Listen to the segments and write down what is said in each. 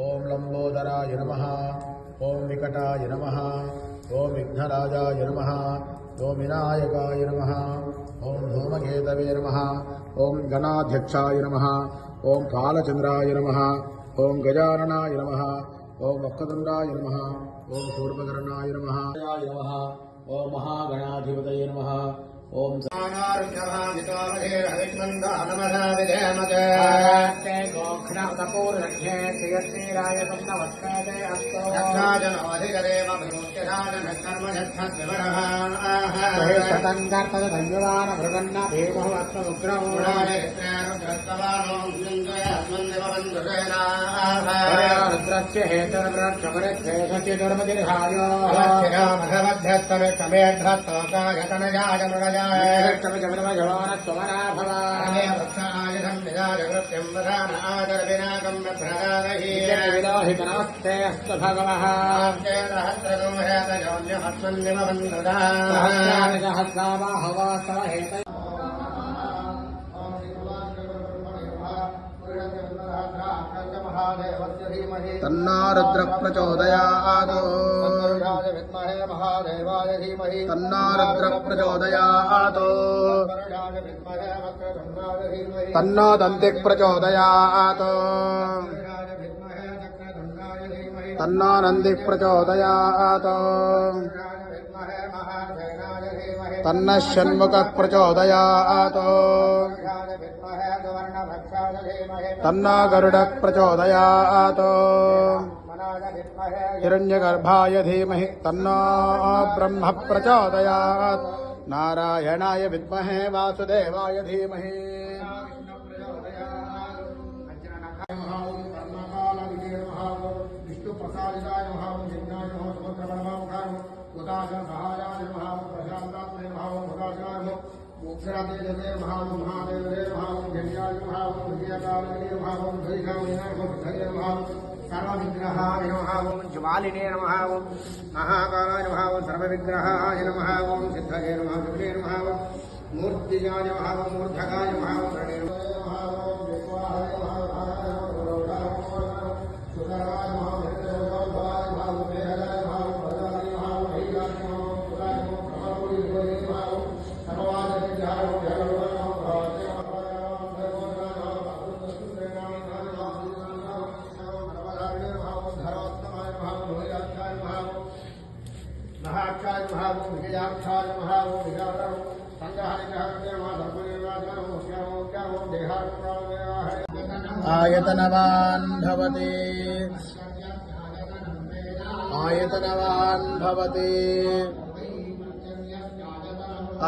ఓం లంబోదరాయ నమః. ఓం వికటాయ నమః. ఓం విఘ్నరాజాయ నమః. ఓం వినాయకాయ నమః. ఓం ధూమకేతవే నమః. ఓం గణాధ్యక్షాయ నమః. ఓం కాలచంద్రాయ నమః. ఓం గజాననాయ నమః. ఓం వక్రతుండాయ నమః. ఓం శూర్పకర్ణాయ నమః. ఓం మహాగణాధిపతయే నమః. ఓం తన్నారుద్ర ప్రచోదయాత్. తన్నారుద్ర ప్రచోదయాత్. తన్నో దంతి ప్రచోదయాత్. తన్నో నంది ప్రచోదయాత్. తన్న షణ్ముఖ ప్రచోదయాత్. తన్నో గరుడ ప్రచోదయాత్. హిరణ్యగర్భాయ ధీమహి తన్నో బ్రహ్మ ప్రచోదయాత్. నారాయణాయ విద్మహే వాసుదేవాయ ధీమహి. సర్వవిగ్రహాయ నమః. ఓం జ్వాలినే నమః. ఓం మహాకాలాయ నమః. ఓం సర్వవిగ్రహాయ నమః. ఓం సిద్ధయే నమః. విఘ్నే నమః. ఓం మూర్తిజాయ నమః. ఓం మూర్ధకాయ నమః. ఓం రణే నమః. ఓం విశ్వాయ నమః. ఆయతనవాన్ భవతి. ఆయతనవాన్ భవతి.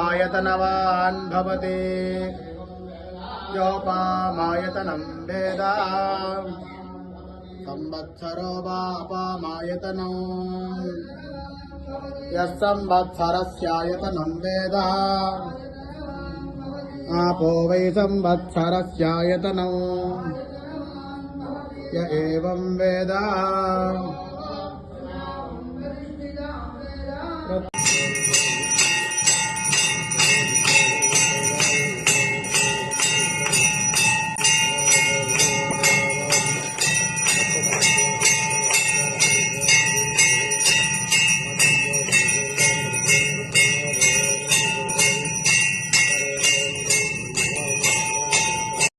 ఆయతనవాన్ భవతి. యోపామాయతనం వేద సంవత్సరో వాపామాయతనం. యస్సంవత్సరస్యాయతనం వేద आपो वै संवत्सरस्यायतनं. य एवं वेद